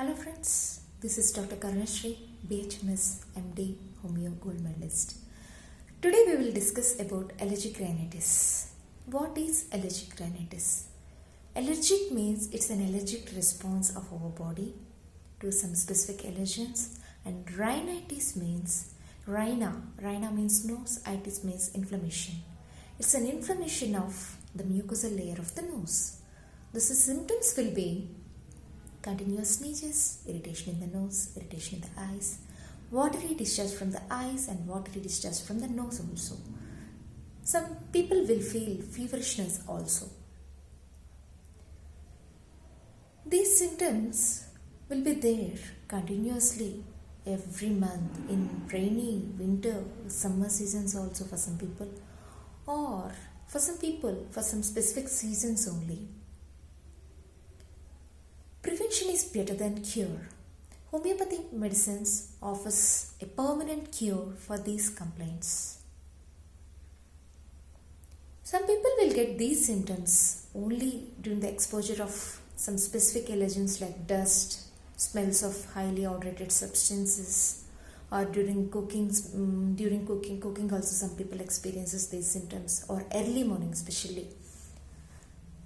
Hello friends, this is Dr. Karnashri, BHMS, MD, Homeo Gold Medalist. Today we will discuss about allergic rhinitis. What is allergic rhinitis? Allergic means it's an allergic response of our body to some specific allergens, and rhinitis means rhina means nose, itis means inflammation. It's an inflammation of the mucosal layer of the nose. The symptoms will be continuous sneezes, irritation in the nose, irritation in the eyes, watery discharge from the eyes and watery discharge from the nose also. Some people will feel feverishness also. These symptoms will be there continuously every month in rainy, winter, summer seasons also for some people, or for some people for some specific seasons only. Prevention is better than cure. Homeopathic medicines offers a permanent cure for these complaints. Some people will get these symptoms only during the exposure of some specific allergens like dust, smells of highly odorated substances, or during cooking also some people experiences these symptoms, or early morning especially.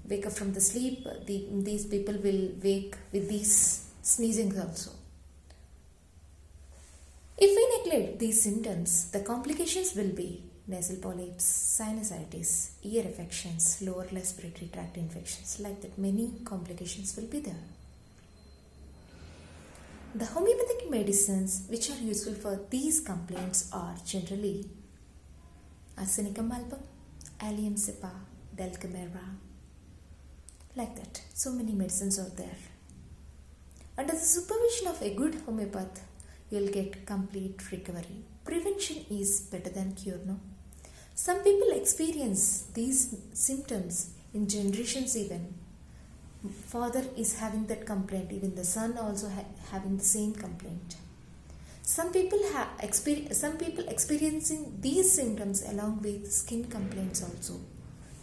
Wake up from the sleep, these people will wake with these sneezing also. If we neglect these symptoms, the complications will be nasal polyps, sinusitis, ear affections, lower respiratory tract infections, like that many complications will be there. The homeopathic medicines which are useful for these complaints are generally Arsenicum album, Allium cepa, Delcamera, like that. So many medicines are there. Under the supervision of a good homeopath, you will get complete recovery. Prevention is better than cure, no? Some people experience these symptoms in generations even. Father is having that complaint, even the son also having the same complaint. Some people experiencing these symptoms along with skin complaints also,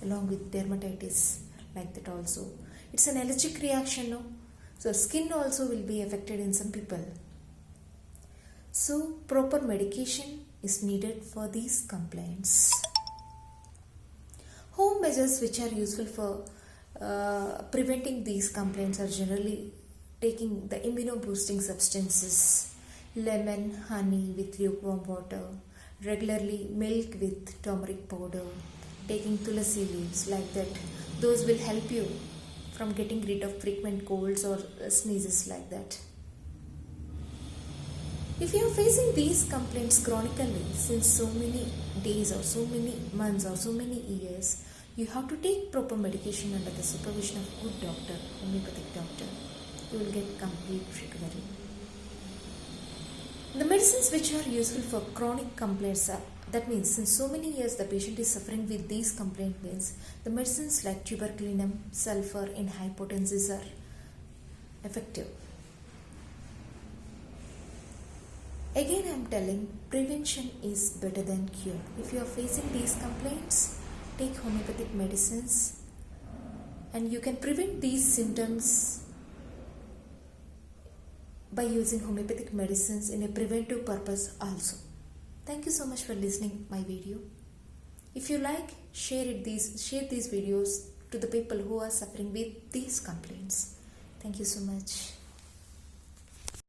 along with dermatitis, like that also. It's an allergic reaction, no? So skin also will be affected in some people. So proper medication is needed for these complaints. Home measures which are useful for preventing these complaints are generally taking the immuno-boosting substances, lemon, honey with lukewarm water, regularly milk with turmeric powder, taking tulasi leaves, like that. Those will help you from getting rid of frequent colds or sneezes, like that. If you are facing these complaints chronically since so many days or so many months or so many years, you have to take proper medication under the supervision of good doctor, homeopathic doctor. You will get complete recovery. The medicines which are useful for chronic complaints are, that means since so many years the patient is suffering with these complaints, means the medicines like tuberculinum, sulfur in high potencies are effective. Again I am telling, prevention is better than cure. If you are facing these complaints, take homeopathic medicines and you can prevent these symptoms by using homeopathic medicines in a preventive purpose also. Thank you so much for listening my video. If you like, share these videos to the people who are suffering with these complaints. Thank you so much.